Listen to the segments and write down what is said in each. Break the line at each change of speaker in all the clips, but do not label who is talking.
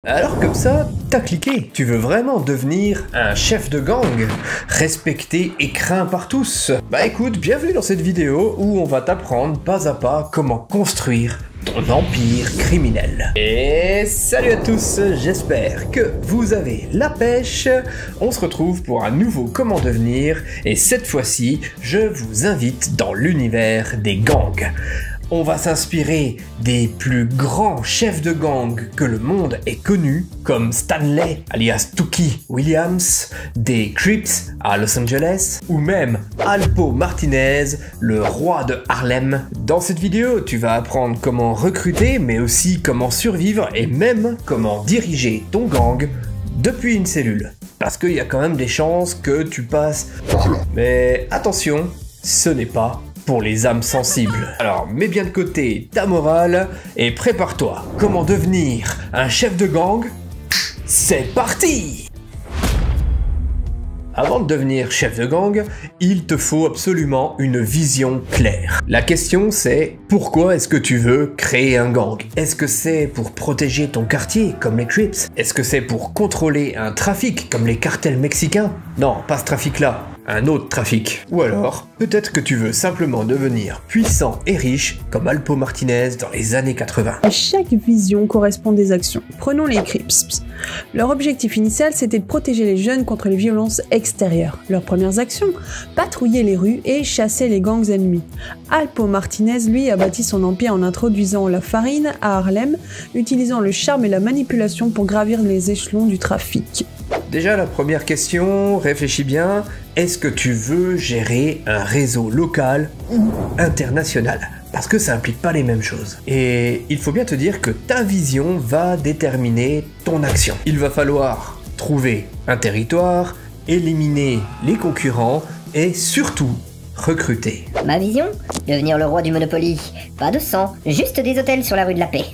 Alors comme ça, t'as cliqué. Tu veux vraiment devenir un chef de gang, respecté et craint par tous? Bah écoute, bienvenue dans cette vidéo où on va t'apprendre pas à pas comment construire ton empire criminel. Et salut à tous, j'espère que vous avez la pêche. On se retrouve pour un nouveau comment devenir et cette fois-ci, je vous invite dans l'univers des gangs. On va s'inspirer des plus grands chefs de gang que le monde ait connus, comme Stanley, alias Tookie Williams, des Crips à Los Angeles, ou même Alpo Martinez, le roi de Harlem. Dans cette vidéo, tu vas apprendre comment recruter, mais aussi comment survivre et même comment diriger ton gang depuis une cellule. Parce qu'il y a quand même des chances que tu passes par là. Mais attention, ce n'est pas pour les âmes sensibles. Alors mets bien de côté ta morale et prépare-toi. Comment devenir un chef de gang? C'est parti! Avant de devenir chef de gang, il te faut absolument une vision claire. La question c'est, pourquoi est-ce que tu veux créer un gang? Est-ce que c'est pour protéger ton quartier, comme les Crips? Est-ce que c'est pour contrôler un trafic, comme les cartels mexicains? Non, pas ce trafic-là. Un autre trafic. Ou alors, peut-être que tu veux simplement devenir puissant et riche comme Alpo Martinez dans les années 80.
À chaque vision correspond des actions. Prenons les Crips. Leur objectif initial, c'était de protéger les jeunes contre les violences extérieures. Leurs premières actions, patrouiller les rues et chasser les gangs ennemis. Alpo Martinez, lui, a bâti son empire en introduisant la farine à Harlem, utilisant le charme et la manipulation pour gravir les échelons du trafic.
Déjà la première question, réfléchis bien, est-ce que tu veux gérer un réseau local ou international? Parce que ça implique pas les mêmes choses. Et il faut bien te dire que ta vision va déterminer ton action. Il va falloir trouver un territoire, éliminer les concurrents et surtout recruter.
Ma vision? Devenir le roi du Monopoly. Pas de sang, juste des hôtels sur la rue de la Paix.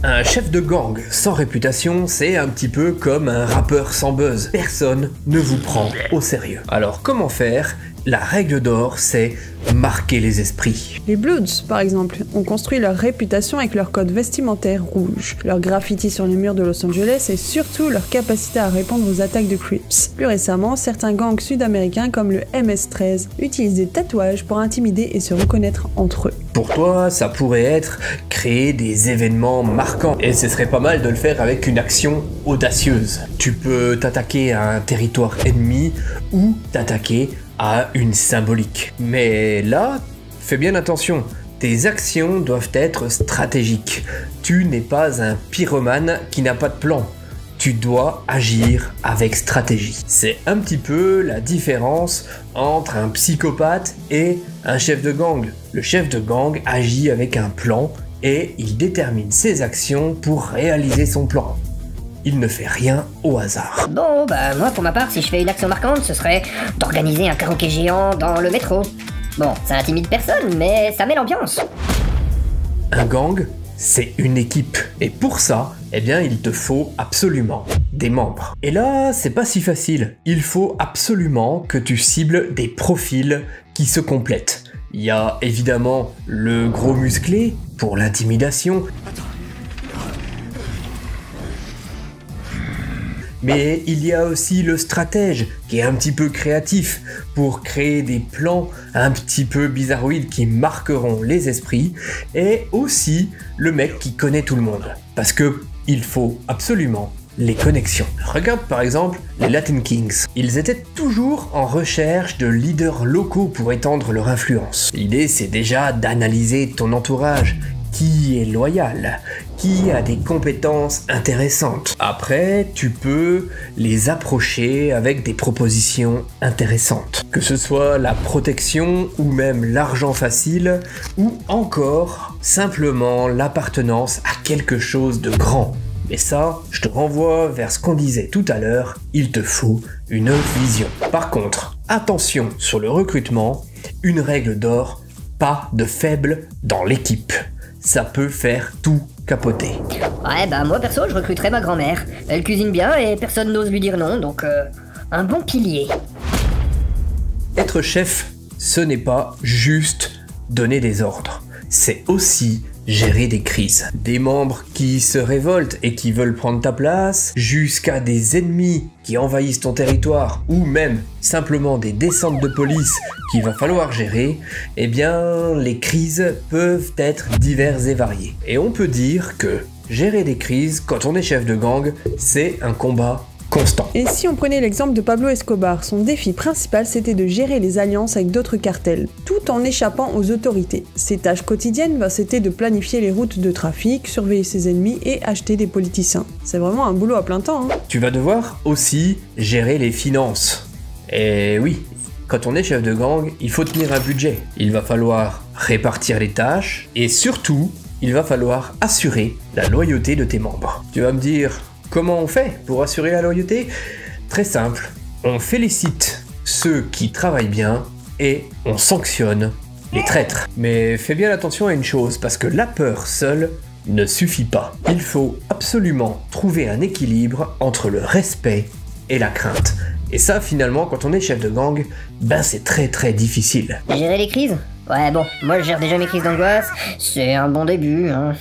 Un chef de gang sans réputation, c'est un petit peu comme un rappeur sans buzz. Personne ne vous prend au sérieux. Alors comment faire? La règle d'or, c'est marquer les esprits.
Les Bloods, par exemple, ont construit leur réputation avec leur code vestimentaire rouge, leur graffiti sur les murs de Los Angeles et surtout leur capacité à répondre aux attaques de Crips. Plus récemment, certains gangs sud-américains comme le MS-13 utilisent des tatouages pour intimider et se reconnaître entre eux.
Pour toi, ça pourrait être créer des événements marquants et ce serait pas mal de le faire avec une action audacieuse. Tu peux t'attaquer à un territoire ennemi ou t'attaquer à une symbolique. Mais là, fais bien attention, tes actions doivent être stratégiques. Tu n'es pas un pyromane qui n'a pas de plan. Tu dois agir avec stratégie. C'est un petit peu la différence entre un psychopathe et un chef de gang. Le chef de gang agit avec un plan et il détermine ses actions pour réaliser son plan. Il ne fait rien au hasard.
Bon, bah moi pour ma part, si je fais une action marquante, ce serait d'organiser un karaoké géant dans le métro. Bon, ça intimide personne, mais ça met l'ambiance.
Un gang, c'est une équipe. Et pour ça, eh bien, il te faut absolument des membres. Et là, c'est pas si facile. Il faut absolument que tu cibles des profils qui se complètent. Il y a évidemment le gros musclé pour l'intimidation. Mais il y a aussi le stratège qui est un petit peu créatif pour créer des plans un petit peu bizarroïdes qui marqueront les esprits et aussi le mec qui connaît tout le monde. Parce que il faut absolument les connexions. Regarde par exemple les Latin Kings. Ils étaient toujours en recherche de leaders locaux pour étendre leur influence. L'idée c'est déjà d'analyser ton entourage. Qui est loyal, qui a des compétences intéressantes. Après, tu peux les approcher avec des propositions intéressantes. Que ce soit la protection ou même l'argent facile ou encore simplement l'appartenance à quelque chose de grand. Mais ça, je te renvoie vers ce qu'on disait tout à l'heure, il te faut une vision. Par contre, attention sur le recrutement, une règle d'or, pas de faible dans l'équipe. Ça peut faire tout capoter.
Ouais, bah moi perso, je recruterais ma grand-mère. Elle cuisine bien et personne n'ose lui dire non, donc un bon pilier.
Être chef, ce n'est pas juste donner des ordres. C'est aussi gérer des crises. Des membres qui se révoltent et qui veulent prendre ta place, jusqu'à des ennemis qui envahissent ton territoire, ou même simplement des descentes de police qu'il va falloir gérer, eh bien les crises peuvent être diverses et variées. Et on peut dire que gérer des crises quand on est chef de gang, c'est un combat constant.
Et si on prenait l'exemple de Pablo Escobar, son défi principal c'était de gérer les alliances avec d'autres cartels, tout en échappant aux autorités. Ses tâches quotidiennes, c'était de planifier les routes de trafic, surveiller ses ennemis et acheter des politiciens. C'est vraiment un boulot à plein temps.
Tu vas devoir aussi gérer les finances. Et oui, quand on est chef de gang, il faut tenir un budget. Il va falloir répartir les tâches et surtout, il va falloir assurer la loyauté de tes membres. Tu vas me dire, comment on fait pour assurer la loyauté? Très simple, on félicite ceux qui travaillent bien et on sanctionne les traîtres. Mais fais bien attention à une chose, parce que la peur seule ne suffit pas. Il faut absolument trouver un équilibre entre le respect et la crainte. Et ça, finalement, quand on est chef de gang, c'est très difficile.
Gérer les crises? Ouais, bon, moi je gère déjà mes crises d'angoisse, c'est un bon début, hein.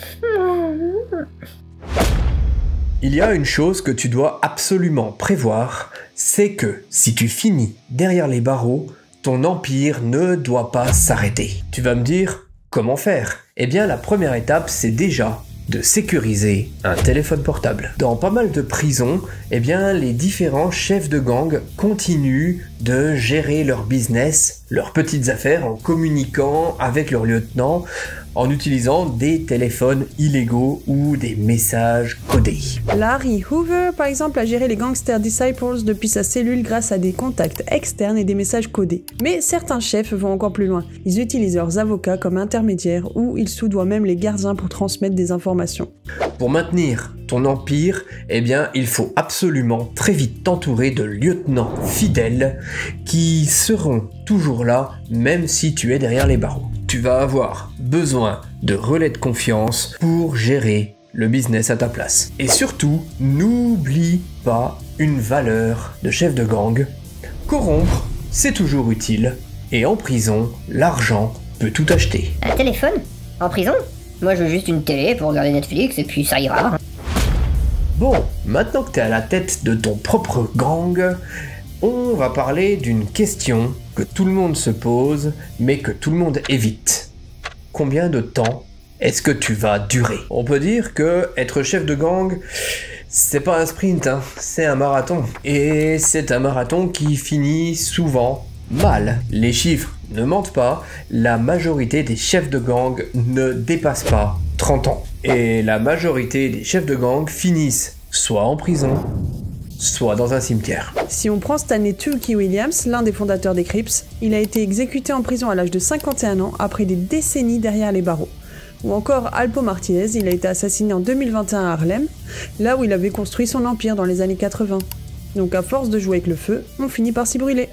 Il y a une chose que tu dois absolument prévoir, c'est que si tu finis derrière les barreaux, ton empire ne doit pas s'arrêter. Tu vas me dire, comment faire? Eh bien, la première étape, c'est déjà de sécuriser un téléphone portable. Dans pas mal de prisons, eh bien, les différents chefs de gang continuent de gérer leur business, leurs petites affaires en communiquant avec leurs lieutenants, en utilisant des téléphones illégaux ou des messages codés.
Larry Hoover, par exemple, a géré les Gangster Disciples depuis sa cellule grâce à des contacts externes et des messages codés. Mais certains chefs vont encore plus loin. Ils utilisent leurs avocats comme intermédiaires ou ils soudoient même les gardiens pour transmettre des informations.
Pour maintenir ton empire, eh bien, il faut absolument très vite t'entourer de lieutenants fidèles qui seront toujours là, même si tu es derrière les barreaux. Tu vas avoir besoin de relais de confiance pour gérer le business à ta place. Et surtout, n'oublie pas une valeur de chef de gang. Corrompre, c'est toujours utile. Et en prison, l'argent peut tout acheter.
Un téléphone? En prison? Moi je veux juste une télé pour regarder Netflix et puis ça ira.
Bon, maintenant que tu es à la tête de ton propre gang, on va parler d'une question que tout le monde se pose, mais que tout le monde évite. Combien de temps est-ce que tu vas durer? On peut dire que être chef de gang, c'est pas un sprint, c'est un marathon. Et c'est un marathon qui finit souvent mal. Les chiffres ne mentent pas, la majorité des chefs de gang ne dépassent pas 30 ans. Et la majorité des chefs de gang finissent soit en prison, soit dans un cimetière.
Si on prend Stanley Tulky Williams, l'un des fondateurs des Crips, il a été exécuté en prison à l'âge de 51 ans après des décennies derrière les barreaux. Ou encore Alpo Martinez, il a été assassiné en 2021 à Harlem, là où il avait construit son empire dans les années 80. Donc à force de jouer avec le feu, on finit par s'y brûler.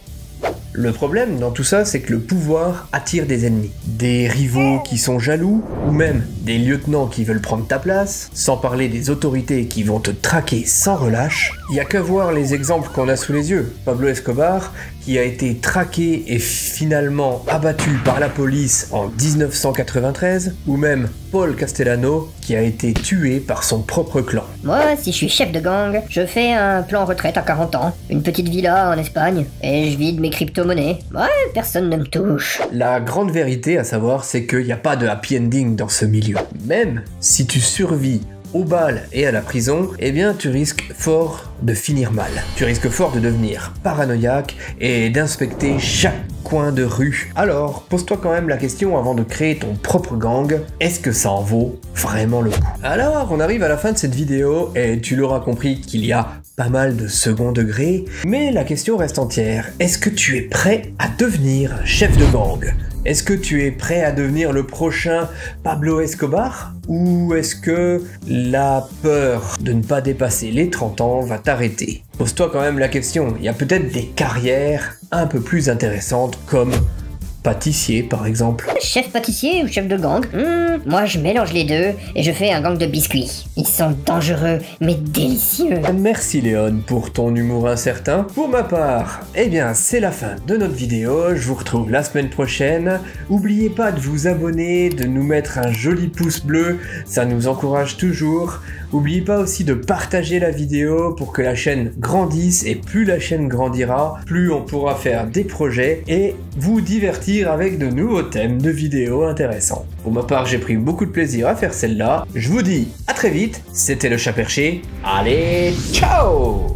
Le problème dans tout ça, c'est que le pouvoir attire des ennemis. Des rivaux qui sont jaloux, ou même des lieutenants qui veulent prendre ta place, sans parler des autorités qui vont te traquer sans relâche. Il n'y a qu'à voir les exemples qu'on a sous les yeux. Pablo Escobar, qui a été traqué et finalement abattu par la police en 1993, ou même Paul Castellano, qui a été tué par son propre clan.
Moi, si je suis chef de gang, je fais un plan retraite à 40 ans, une petite villa en Espagne, et je vide mes crypto-monnaies. Ouais, personne ne me touche.
La grande vérité à savoir, c'est qu'il n'y a pas de happy ending dans ce milieu. Même si tu survis au bal et à la prison, eh bien tu risques fort de finir mal. Tu risques fort de devenir paranoïaque et d'inspecter chaque coin de rue. Alors, pose-toi quand même la question avant de créer ton propre gang, est-ce que ça en vaut vraiment le coup? Alors, on arrive à la fin de cette vidéo et tu l'auras compris qu'il y a pas mal de second degré, mais la question reste entière. Est-ce que tu es prêt à devenir chef de gang? Est-ce que tu es prêt à devenir le prochain Pablo Escobar? Ou est-ce que la peur de ne pas dépasser les 30 ans va t'arrêter? Pose-toi quand même la question, il y a peut-être des carrières un peu plus intéressantes comme pâtissier par exemple.
Chef pâtissier ou chef de gang? Moi je mélange les deux et je fais un gang de biscuits. Ils sont dangereux mais délicieux.
Merci Léon pour ton humour incertain. Pour ma part, eh bien c'est la fin de notre vidéo, je vous retrouve la semaine prochaine. N'oubliez pas de vous abonner, de nous mettre un joli pouce bleu, ça nous encourage toujours. N'oubliez pas aussi de partager la vidéo pour que la chaîne grandisse, et plus la chaîne grandira, plus on pourra faire des projets et vous divertir avec de nouveaux thèmes de vidéos intéressants. Pour ma part, j'ai pris beaucoup de plaisir à faire celle-là. Je vous dis à très vite, c'était le Chat Perché. Allez, ciao!